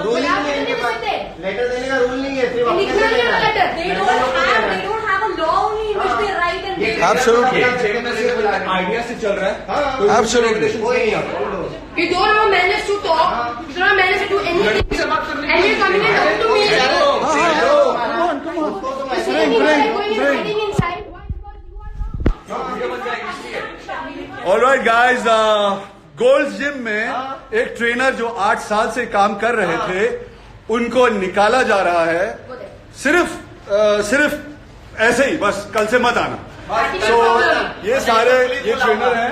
Rule नहीं है इनके पास, लेटर देने का रूल नहीं है, सिर्फ अपने से लेना है। Absolutely. आइडिया से चल रहा है। Absolutely. You don't have manners to talk. You don't have manners to do anything. And you're coming and talking to me. Come on. All right, guys. Gold gym में एक ट्रेनर जो 8 साल से काम कर रहे थे, उनको निकाला जा रहा है सिर्फ ऐसे ही, बस कल से मत आना। सो ये सारे ये ट्रेनर हैं,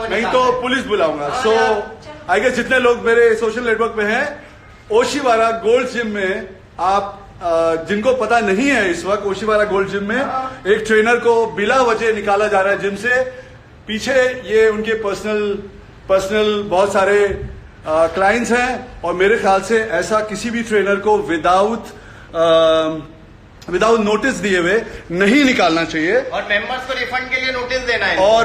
नहीं तो पुलिस बुलाऊंगा। सो आई गेस जितने लोग मेरे सोशल नेटवर्क पे हैं, ओशिवारा गोल्ड जिम में आप जिनको पता नहीं है इस वक्त, ओशिवारा गोल्ड जिम में एक ट्रेनर को बिला वजह निकाला जा रहा है जिम से। पीछे ये उनके पर्सनल बहुत सारे क्लाइंट्स हैं और मेरे ख्याल से ऐसा किसी भी ट्रेनर को विदाउट नोटिस दिए हुए नहीं निकालना चाहिए। और मेंबर्स को रिफंड के लिए नोटिस देना है, और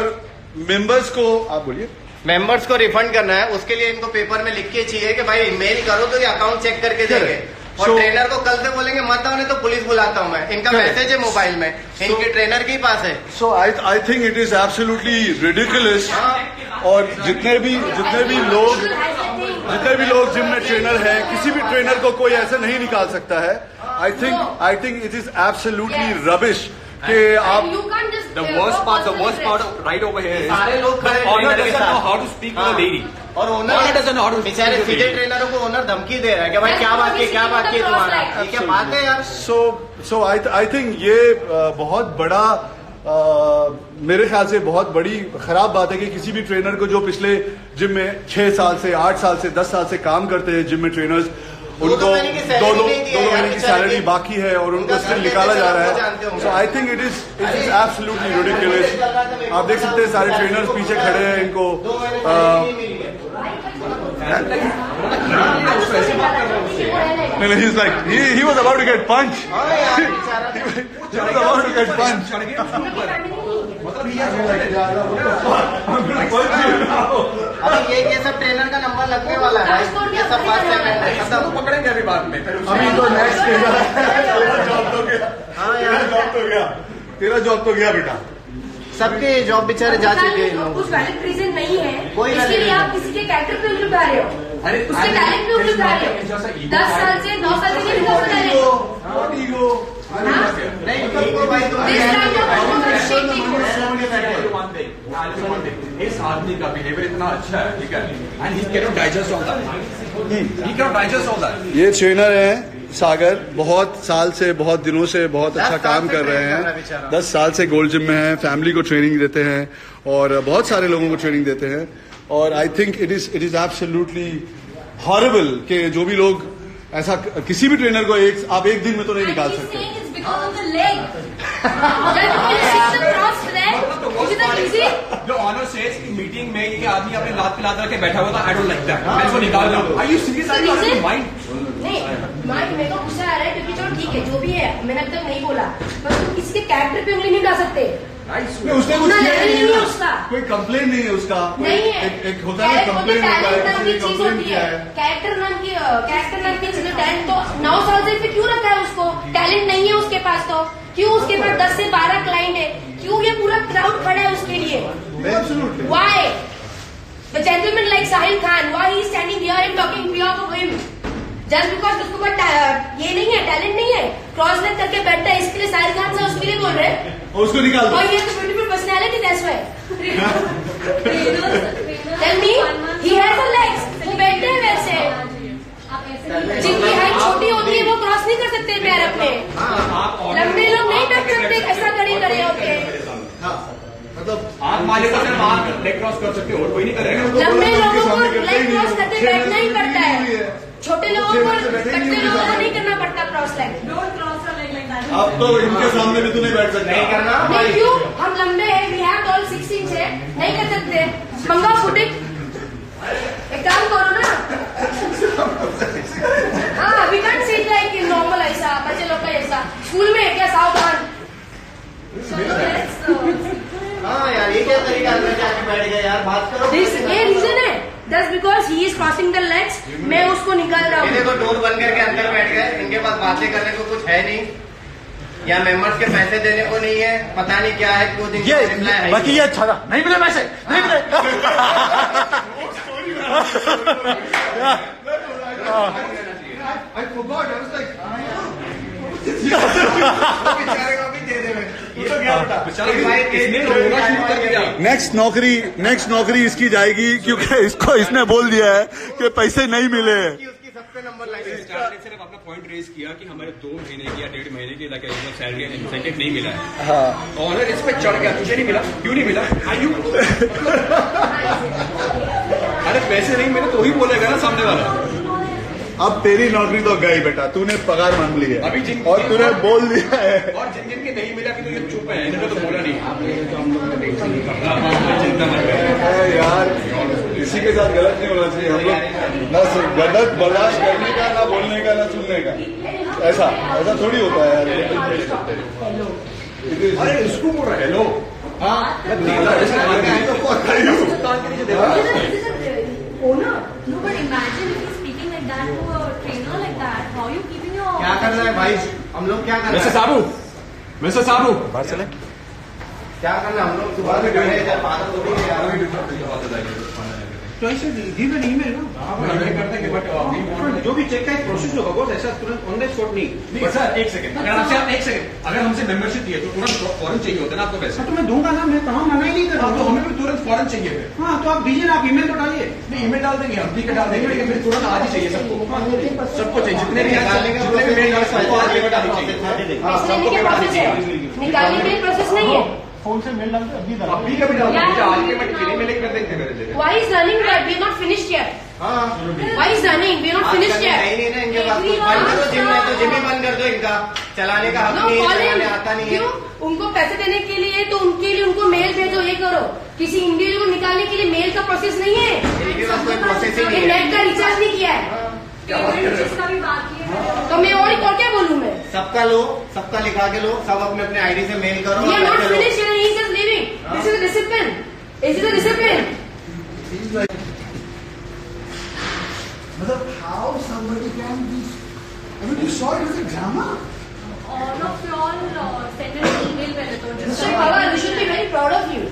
मेंबर्स को आप बोलिए, मेंबर्स को रिफंड करना है, उसके लिए इनको पेपर में लिख के चाहिए कि भाई मेल करो तो ये अकाउंट चेक करके देंगे। और ट्रेनर को कल से बोलेंगे मत आओ, नहीं तो पुलिस बुलाता हूं मैं। इनका मैसेज है मोबाइल में, इनके ट्रेनर के पास है। So I think it is absolutely ridiculous. और जितने भी लोग जिम में ट्रेनर है, किसी भी ट्रेनर को कोई ऐसे नहीं निकाल सकता है। आई think it is absolutely rubbish कि आप The worst part right over here is सारे लोग खड़े owner doesn't know how to speak to the lady. और owner doesn't know how to speak बेचारे to the सीधे lady. ट्रेनरों को ओनर धमकी दे रहा है कि भाई क्या बात है तुम्हारा, ये क्या बात है यार। सो आई थिंक ये बहुत बड़ा मेरे ख्याल से बहुत बड़ी खराब बात है कि किसी भी ट्रेनर को जो पिछले जिम में 6 साल से 8 साल से 10 साल से काम करते हैं जिम में ट्रेनर्स, उनको 2 महीने की सैलरी बाकी है और उनको स्टिल निकाला जा रहा है। So I think it is absolutely ridiculous. आप देख सकते हैं सारे ट्रेनर्स पीछे खड़े हैं, इनको he's like he was about to get punched. He was about to get punched. अभी ये सब ट्रेनर का नंबर लगने वाला है, ये सब बात सब पकड़ेंगे अभी बाद में। अभी तो नेक्स्ट तेरा जॉब तो गया बेटा। सबके जॉब बेचारे जा चुके हैं। कुछ वैलिड रीजन नहीं है, कोई इसके लिए आप किसी के कैरेक्टर पे उंगली उठा रहे हो, उसके टैलेंट पे उंगली उठा रहे हो। 10 साल से 9 साल से नहीं निकाल सकते। इस आदमी का बिहेवियर इतना अच्छा है, ठीक है, and he can not digest all that, he can not digest all that. ये ट्रेनर है सागर, बहुत साल से बहुत दिनों से बहुत अच्छा काम कर रहे हैं। 10 साल से गोल्ड जिम में हैं, फैमिली को ट्रेनिंग देते हैं और बहुत सारे लोगों को ट्रेनिंग देते हैं। और आई think it is absolutely horrible कि जो भी लोग ऐसा किसी भी ट्रेनर को आप एक दिन में तो नहीं निकाल सकते। जो ऑनर सेज की मीटिंग में ये आदमी अपने लात पे लात रख के बैठा हुआ था, आई डोंट लाइक दैट, मैं इसको निकाल रहा हूं। Are you serious? Are you mind? नहीं, मेरे को गुस्सा आ रहा है क्योंकि चलो ठीक है जो भी है, मैंने अब तक नहीं बोला, पर तुम किसी के कैरेक्टर पे उंगली नहीं डाल सकते। उसने कुछ किया नहीं है, उसका कोई कंप्लेन नहीं है, उसका नहीं है। एक होता है कंप्लेन होता है, कंप्लेन किया है। कैरेक्टर नाम की चीजें, टैलेंट तो 9 साल से फिर क्यों रखा है उसको? टैलेंट नहीं है उसके पास तो क्यों उसके पास 10 से 12 क्लाइंट है, क्यों ये पूरा क्राउड खड़ा है उसके लिए? Why? The gentleman like Sahil Khan, why he is standing here and talking behalf of him? Just because उसको ये नहीं है, टैलेंट नहीं है, क्रॉस लेग करके बैठता है, इसके लिए साहिल खान से उसके लिए बोल रहे हैं उसको निकाल दो। और ये तो beautiful personality, that's why. Tell me, he has a legs, वो बैठते हैं वैसे, जिनकी हाइट छोटी होती है वो क्रॉस नहीं कर सकते पैर अपने, लंबे लोग नहीं बैठ सकते ऐसा खड़े होके। मतलब आप मालिक का सिर्फ आप लेग क्रॉस कर सकते हो और कोई नहीं करेगा। लंबे लोगों को लेग क्रॉस करते बैठना ही पड़ता है, छोटे लोगों को कटने लोगों को नहीं करना पड़ता क्रॉस लेग। अब तो इनके सामने भी तू नहीं बैठ सकता। नहीं करना। नहीं क्यों? हम लंबे हैं, वी हैव ऑल 6 इंच है, नहीं कर सकते। पंगा फुटे, एक काम करो ना। हाँ, we can't sit like normal ऐसा बच्चे लोग का ऐसा। स्कूल में है क्या सावधान? हाँ यार, ये क्या तरीका है? जाके बैठ गए यार, बात करो। ये रीजन है, just because he is crossing the legs, मैं उसको निकाल रहा हूँ। डोर बातें करने को कुछ है नहीं, या मेंबर्स के पैसे देने को नहीं है, पता नहीं क्या है, कुछ दिन ये रिप्लाई है बाकी ये अच्छा था, नहीं मिले पैसे, नहीं मिले। नेक्स्ट नौकरी इसकी जाएगी, क्योंकि इसको इसने बोल दिया है कि पैसे नहीं मिले। उसकी सबसे नंबर लगे। सिर्फ अपना पॉइंट रेज किया कि हमारे 2 महीने की या 1.5 महीने की सैलरी इंसेंटिव नहीं मिला है। हाँ, और इस पे चढ़ गया, तुझे नहीं मिला, क्यों नहीं मिला, आयु अरे पैसे नहीं मिले तो ही बोलेगा ना सामने वाला। अब तेरी नौकरी तो गई बेटा, तूने पगार मांग ली है अभी और तूने बोल दिया है। और जिन जिन के नहीं मिला कि तो ये चुप है, इन्होंने तो बोला नहीं। चिंता मत कर यार, किसी के साथ गलत नहीं होना चाहिए। हम लोग ना गलत बर्दाश्त करने का, ना बोलने का, ना सुनने का। ऐसा थोड़ी होता है यार। अरे इसको बोल रहा है हेलो, क्या करना है भाई, हम लोग क्या करना है? मिस्टर साबू बाहर चले। क्या करना हम लोग सुबह से गए जब बात हो रही है। तो ऐसे गिव एन ईमेल जो भी चेक का एक प्रोसेस होगा बॉस, ऐसा तुरंत ऑन द स्पॉट नहीं। बट सर एक सेकंड, अगर हमसे मेंबरशिप दिए तो तुरंत फौरन चाहिए होता है ना आपको पैसे। तो मैं दूंगा ना, मैं कहाँ मना ही नहीं कर रहा तो हूँ। हमें भी तुरंत फौरन चाहिए फिर। हाँ तो आप दीजिए ना, आप ईमेल तो डालिए। नहीं ईमेल डाल देंगे हम, ठीक है डाल देंगे, लेकिन फिर तुरंत आज ही चाहिए सबको। सबको चाहिए, जितने भी मेल डाल सबको आज पेमेंट आनी चाहिए। पैसे लेने के प्रोसेस है, निकालने के लिए प्रोसेस नहीं है। फोन से मेल डालते अभी का भी डाल देंगे, आज पेमेंट नहीं मिलेगी कर देंगे मेरे लिए। Why is running that? We are not finished yet. Why is running? We are not finished yet. नहीं ना इनके पास कुछ बंद करो, जिम है तो जिम ही बंद कर दो, इनका चलाने का हक No नहीं है, calling. चलाने आता नहीं है। क्यों? उनको पैसे देने के लिए तो उनके लिए उनको मेल भेजो, ये करो। किसी इंडिविजुअल को निकालने के लिए मेल का प्रोसेस नहीं है। इनके पास कोई प्रोसेस ही नहीं है। नेट का रिचार्ज नहीं किया है तो मैं और क्या बोलूँ मैं? सबका लो, सबका लिखा के लो, सब अपने अपने आईडी से मेल करो। We are not पैसे लो। finished and he is just leaving. This is a discipline. This is a discipline. how somebody can be, I mean, you saw it as a drama. All of you all send an email पहले तो just Mr. Pawar, we should be very proud of you.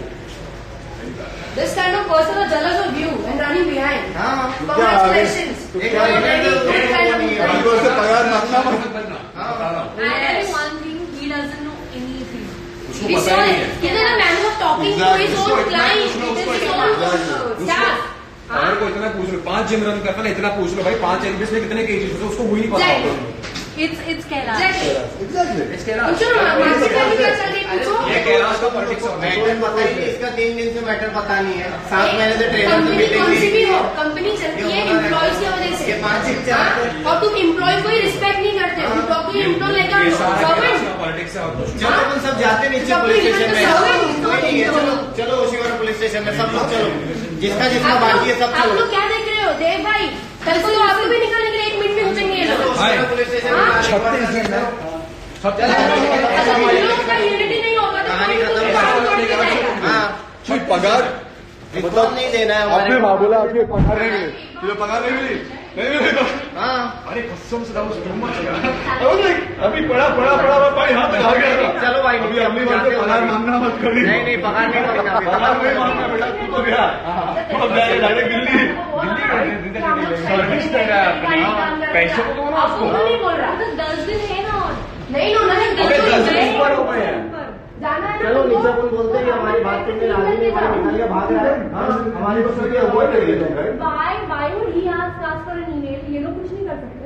This kind of person are jealous of you and running behind. हाँ, Congratulations. एक बार Good kind of हमको उससे पगार मांगना मत। I tell you one thing, he doesn't know anything. उसको We पता saw he it. नहीं है। He is a man of talking to his own client, to his own staff. अगर को इतना पूछ लो, 5 जिम रन करता ना, इतना पूछ लो भाई 5 एलबीएस में कितने केजी, उसको वही नहीं पता होगा। It's Kailash. Exactly. इसके अलावा पूछो ना, मार्केट में क्या चल रही है, पूछो। ये कैलाश का पॉलिटिक्स मैटर पता ही नहीं, इसका 3 दिन से मैटर पता नहीं है। 7 महीने से ट्रेनर से कंपनी मीटिंग कौन सी भी हो, नहीं। कंपनी चलती है एम्प्लॉयज की वजह से। ये 5 से 4 और तुम एम्प्लॉय को ही रिस्पेक्ट नहीं करते हो, talk to employ like a servant. Politics है और कुछ चलो अपन सब जाते नीचे पुलिस स्टेशन में, कोई नहीं है, चलो चलो ओशिवारा पुलिस स्टेशन में सब लोग चलो, जिसका जिसका बाकी है सब आप चलो। लोग क्या देख रहे हो देव भाई? कल को तो आपको भी निकालने के लिए 1 मिनट में हो जाएंगे ये लोग। ओशिवारा पुलिस स्टेशन में हाँ? 36 दिन है। अच्छा, इन लोगों का यूनिटी नहीं होगा तो कहानी खत्म कोई करो। नहीं जाएगा। हाँ, पगार मतलब नहीं देना है आपने हमारे वहाँ बोला आपके पगार नहीं मिली, तुझे पगार नहीं मिली, नहीं मिली तो हाँ, अरे कसम से दाऊ टू मच अभी पड़ा भाई हाथ में आ गया। चलो भाई अभी अगली बार से पगार मांगना मत करी। नहीं नहीं पगार नहीं मांगना अभी। पगार नहीं मांगना बेटा, तू तो गया, तू अब जाएगा डायरेक्ट दिल्ली। सर्विस दे रहा है अपनी, पैसे को दो ना आपको उसको। नहीं बोल रहा। तो 10 दिन है ना और नहीं नो नहीं अबे 10 दिन ऊपर हो गए हैं। जाना है ना चलो तुमको? नीचा अपन बोलते हैं हमारी बात सुनने राजी नहीं, हमारे निकल के भाग रहा है। हाँ, हमारी बात सुन के अवॉइड करिए। why would he ask for an email? ये लोग कुछ नहीं कर सकते।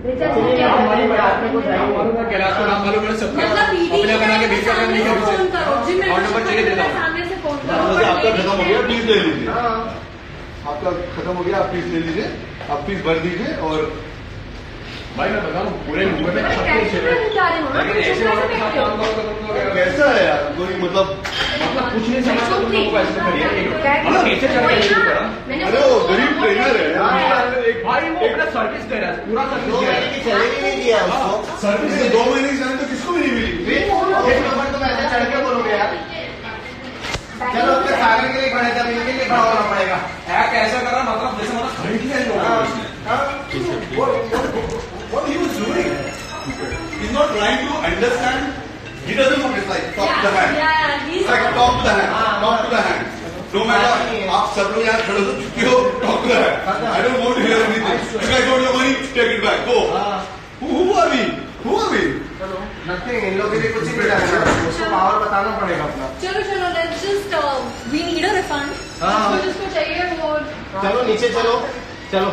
रिचार्ज किया हमारी बात में कुछ है ही नहीं। कैलाश का नाम मालूम है सबका, मतलब अपने बना के भेज कर नहीं है फोन करो, जिम और नंबर चाहिए देता हूँ। सामने से फोन आपका खत्म हो गया, करो। प्लीज ले लीजिए। हाँ, आपका खत्म हो गया, आप फीस ले लीजिए, आप फीस भर दीजिए। और भाई मैं बता रहा हूँ पूरे मुंबई में सब कुछ है, नहीं जा रहे हो ना, लेकिन ऐसे वालों के साथ काम करो तो कैसा है यार, कोई मतलब कुछ नहीं समझ तुम लोगों को ऐसे करिए। हम कैसे चल रहे हैं ऊपर? अरे वो गरीब ट्रेनर है, एक भाई वो अपना सर्विस दे रहा है, पूरा 2 सर्विस दे रहा महीने है। की सैलरी नहीं दिया उसको। सर्विस 2 महीने की सैलरी तो किसको भी नहीं मिली। फिर एक नंबर तुम ऐसे चढ़ के बोलोगे यार। चलो अपने सागर के लिए खड़े थे, अब इनके लिए खड़ा होना पड़ेगा। ऐप कैसा कर रहा मतलब जैसे मतलब खरीद लिया इन लोगों ने। हाँ, What he was doing? He's not trying to understand. He doesn't want it like talk to the hand. he's Like talk to the hand. Talk to the hand. No matter आप सब लोग यहाँ खड़े हो चुके हो, talk to the hand. I don't want to hear anything. You guys want your money? Take it back. Go. Who are we? Who are we? Nothing, इन लोगों के लिए कुछ नहीं करना, उसको पावर बताना पड़ेगा अपना। चलो let's just we need a refund. जिसको चाहिए वो चलो नीचे चलो, चलो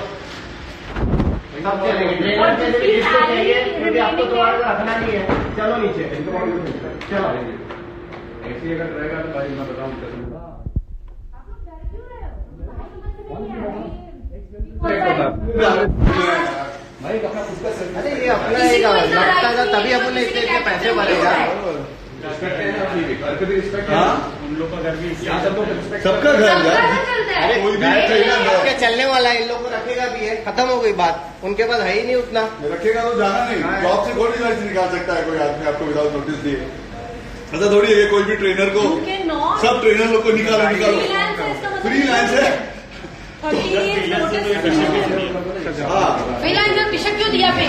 सब चलेंगे। ट्रेनर के लिए जिसको चाहिए, क्योंकि आपको दोबारा रखना नहीं है। चलो नीचे, चलो ऐसी अगर रहेगा तो भाई मैं बताऊँ अरे ये अपना एक लगता था, तभी अपन ने इतने पैसे भरेगा। सबका घर यार। अरे कोई भी आपके चलने वाला है, इन लोग को रखेगा भी है, खत्म हो गई बात। उनके पास है ही नहीं उतना। रखेगा तो जाना नहीं, जॉब से थोड़ी लाइसेंस निकाल सकता है कोई आदमी आपको विदाउट नोटिस दिए। ऐसा थोड़ी है कोई भी ट्रेनर को, सब ट्रेनर लोग को निकालो फ्रीलांस है। फ्रीलांसर पिशक क्यों दिया पे?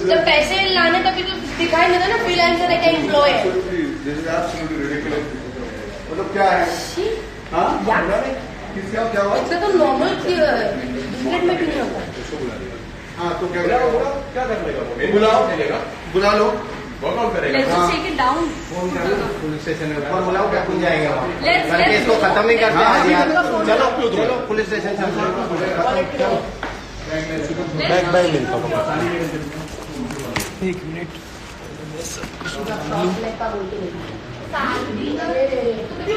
जब पैसे लाने तभी तो दिखाई नहीं था ना फ्रीलांसर है क्या एम्प्लॉय है। मतलब क्या है? हाँ क्या हुआ? इसका तो नॉर्मल क्रिकेट में भी नहीं होता। हाँ तो क्या बुलाओ, बुला लो, वर्कआउट करेगा। let's just take it down. Police station में ऊपर बुलाओ, क्या कुछ जाएगा वहाँ? Let's- करके इसको खत्म नहीं करते हाँ, आज यार। चलो, चलो पुलिस स्टेशन चलो।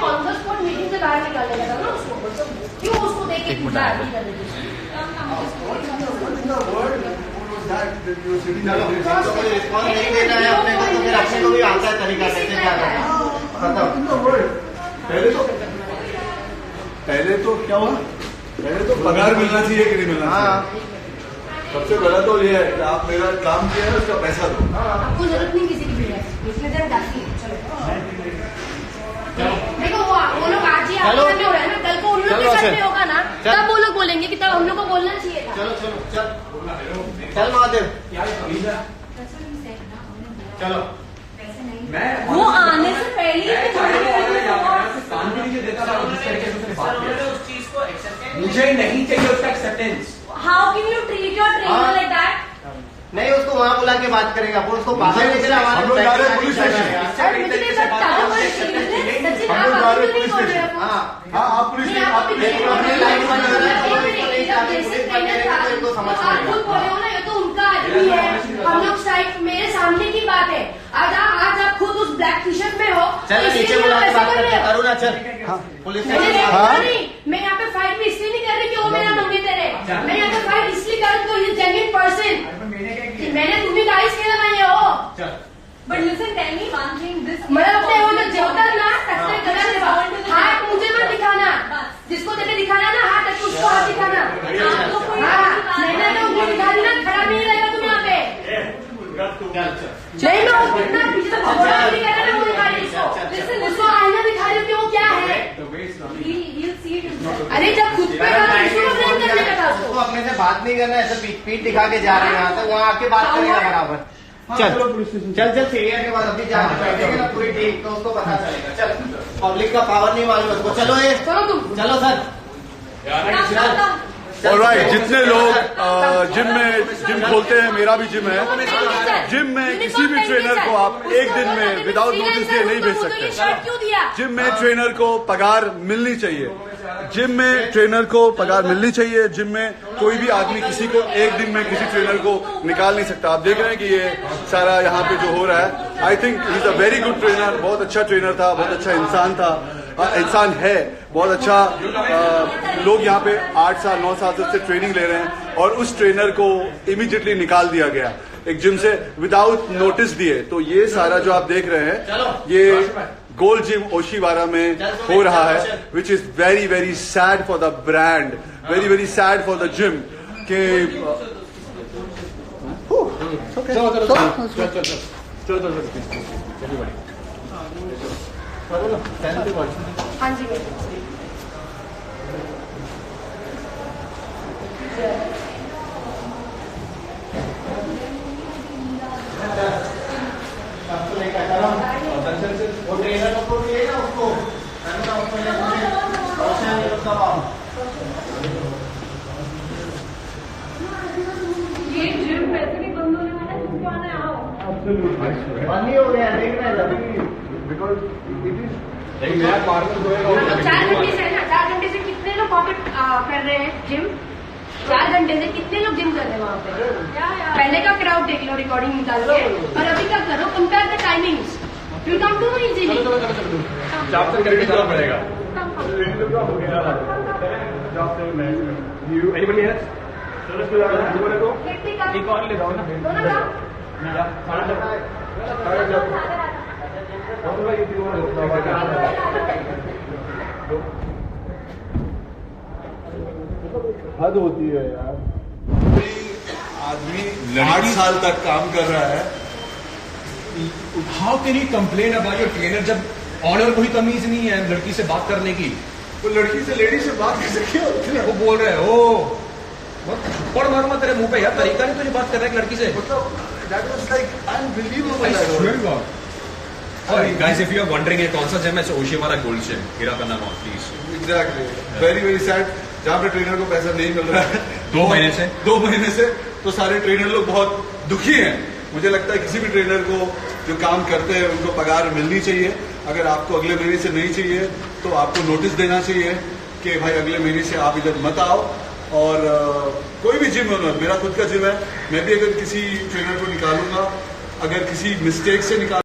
ऑन द स्पॉट मीटिंग से बाहर निकालने लगा ना उसको, क्यों उसको देख के चलो तो कोई रिस्पॉन्स नहीं देना है अपने को, तो फिर अपने को भी आता है तरीका कैसे क्या करना है। खत्म। पहले तो क्या हुआ? पहले तो पगार मिलना चाहिए कि नहीं मिलना चाहिए? हाँ सबसे पहला तो ये है कि आप मेरा काम किया है उसका पैसा दो। आपको जरूरत नहीं किसी की भी है, इसमें जरा डालती है। चलो देखो वो लोग आज ही आपस में हो रहे हैं ना, कल को उन लोग के साथ में होगा ना, तब वो लोग बोलेंगे कि तब हम लोग को बोलना चाहिए था। चलो चलो चल चल महादेव चलो। वो आने से पहले ही कान के नीचे देता था जिस तरीके से उसने बात किया। मुझे नहीं चाहिए उसका acceptance. how can you treat your trainer like that? नहीं उसको वहाँ बुला के बात करेगा, वो उसको बाहर ले चला। हम लोग जा रहे हैं पुलिस स्टेशन। और मुझे नहीं लगता सचिन हम लोग जा रहे हैं पुलिस स्टेशन। हाँ हाँ आप पुलिस नहीं, आप स्टेशन अपनी लाइफ बना रहा है, तो एक इसको नहीं चाहते, पुलिस बन के रहेगा तो इनको समझ आप पड़ेगा। खुद बोले हो ना, ये तो उनका आदमी है, हम लोग साइड मेरे सामने की बात है। आज आप खुद उस ब्लैक टी शर्ट में हो, चल इसलिए नीचे आप बुला के ऐसा बात कर रहे करते हो। करो ना, चल पुलिस नहीं, स्टेशन। नहीं, मैं यहाँ पे फाइट भी इसलिए नहीं कर रही कि वो मेरा मंगे तेरे, मैं यहाँ पे फाइट इसलिए कर रही हूँ ये जेन्युइन पर्सन। मैंने तुम्हें गाइस के लगाए हो, But listen, tell me one thing. This मतलब अपने वो जो जेवतर ना कसते गला से हाथ मुझे मत दिखाना, जिसको देखे दिखाना ना हाथ, उसको हाथ दिखाना। हाँ मैंने तो उनको दिखा दी ना, खड़ा नहीं रहेगा तुम यहाँ पे। नहीं मैं इतना पीछे तक घोड़ा नहीं कर रहा ना, वो गाड़ी उसको आईना दिखा रही हूँ कि वो क्या है। he'll see it himself. अरे जब खुद पे था तो उसको ब्लेम करने का था उसको उसको। अपने से बात नहीं करना, ऐसे पीठ दिखा के जा रहे हैं यहाँ से, वहाँ आके बात करेगा बराबर। चल चल चल सीढ़िया के बाद अभी जाके बैठेंगे ना पूरी टीम, तो उसको पता चलेगा। चल पब्लिक का पावर नहीं मालूम उसको। चलो ये चलो तुम चलो सर। ऑलराइट, जितने लोग जिम खोलते हैं, मेरा भी जिम है, जिम में किसी भी ट्रेनर को आप एक दिन में विदाउट नोटिस दिए नहीं भेज सकते। क्यों दिया? जिम में ट्रेनर को पगार मिलनी चाहिए, जिम में ट्रेनर को पगार मिलनी चाहिए। जिम में कोई भी आदमी किसी को एक दिन में किसी ट्रेनर को निकाल नहीं सकता। आप देख रहे हैं कि ये सारा यहाँ पे जो हो रहा है, I think he is a very good trainer, बहुत अच्छा ट्रेनर था, बहुत अच्छा इंसान था, इंसान है, बहुत अच्छा। लोग यहाँ पे 8 साल 9 साल से उससे ट्रेनिंग ले रहे हैं और उस ट्रेनर को इमीडिएटली निकाल दिया गया एक जिम से विदाउट नोटिस दिए। तो ये सारा जो आप देख रहे हैं, ये गोल्ड जिम ओशीवारा में हो रहा है, which is very very sad for the brand, very very sad for the gym के। हाँ जी ट्रेनर को भी ना उसको ये जिम वैसे भी बंद होने वाला है, जिसको आना है आओ। बंद ही हो गया, देख रहे हैं नया पार्लर जो है 4 घंटे से है ना, 4 घंटे से कितने लोग वहाँ पे कर रहे हैं जिम? 4 घंटे से कितने लोग जिम कर रहे हैं वहाँ पे? पहले का क्राउड देख लो, रिकॉर्डिंग निकाल के, और अभी का करो, compare the timings, you come to know easily. Job से करके जाना पड़ेगा। Anybody else? एक और ले जाओ ना। दोनों जाओ। हद होती है यार। आदमी 8 साल तक काम कर रहा है। How can you complain about your trainer जब ऑनर को ही तमीज नहीं है लड़की से बात करने की? वो लड़की से लेडी से बात कैसे क्या होती है? वो बोल रहे हो थप्पड़ मारूंगा तेरे मुंह पे यार, तरीका नहीं तुझे बात कर रहा है लड़की से। मतलब that was like unbelievable. I swear to God. Guys, if you are wondering, ये कौन सा जिम है? Oshiwara Gold Gym, Hirapanna north please. Exactly. Very very sad. जहाँ पे ट्रेनर को पैसा नहीं मिल रहा है 2 महीने से 2 महीने से, तो सारे ट्रेनर लोग बहुत दुखी हैं। मुझे लगता है किसी भी ट्रेनर को जो काम करते हैं उनको पगार मिलनी चाहिए। अगर आपको अगले महीने से नहीं चाहिए तो आपको नोटिस देना चाहिए कि भाई अगले महीने से आप इधर मत आओ। और कोई भी जिम ओनर, मेरा खुद का जिम है, मैं भी अगर किसी ट्रेनर को निकालूंगा, अगर किसी मिस्टेक से निकाल,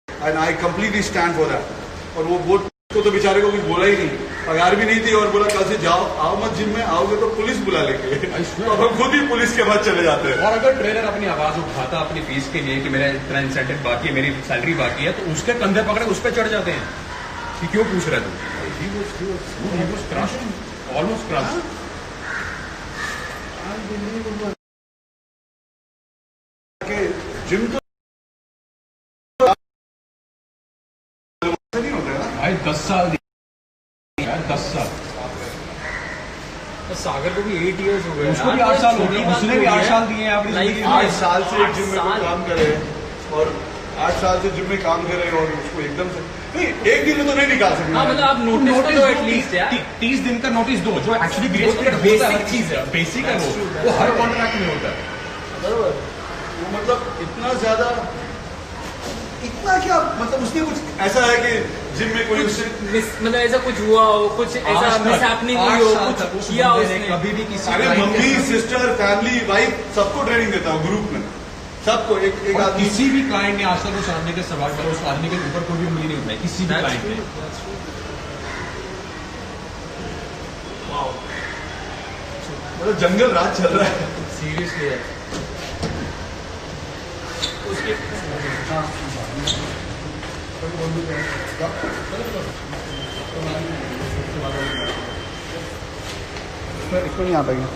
and I completely stand for that. और वो बोर्ड को तो बेचारे को कुछ बोला ही नहीं, पगार भी नहीं थी, और बोला कल से जाओ, आओ मत जिम में, आओगे तो पुलिस बुला लेंगे। तो हम खुद ही पुलिस के बाद चले जाते हैं। और अगर ट्रेनर अपनी आवाज उठाता अपनी फीस के लिए कि मेरा इतना इंसेंटिव बाकी है, मेरी सैलरी बाकी है, तो उसके कंधे पकड़े उस पर चढ़ जाते हैं कि क्यों पूछ रहे तू? Almost crushed. जिम तो नहीं होता है ना भाई 10 साल यार, 10 साल। सागर को भी 8 years हो गए, उसको भी 8 साल हो गए, उसने भी 8 साल दिए हैं अपनी जिंदगी में। 8 साल से एक जिम में कोई काम करे, और 8 साल से जिम में काम करे, और उसको एकदम से नहीं, एक दिन में तो नहीं निकाल सकते। हाँ, मतलब आप नोटिस तो दो एटलीस्ट यार। 30 दिन का नोटिस दो, जो एक्चुअली बेसिक चीज है, बेसिक है वो हर कॉन्ट्रैक्ट में होता है। बराबर। वो मतलब इतना ज्यादा, इतना क्या, मतलब उसने कुछ ऐसा है कि जिम में कोई उससे मतलब ऐसा कुछ हुआ हो, कुछ ऐसा मिसहैपनिंग हुई हो, कुछ किया उसने कभी भी किसी अरे client मम्मी, के- सिस्टर, फैमिली, वाइफ, सबको ट्रेनिंग देता हूँ ग्रुप में, सबको। एक और आदमी किसी भी क्लाइंट ने आज तक उस आदमी के सवाल करो, उस आदमी के ऊपर कोई भी उंगली नहीं उठाई, किसी भी क्लाइंट ने। मतलब जंगल राज चल रहा है। सीरियसली है। इसको नहीं आ पाएंगे।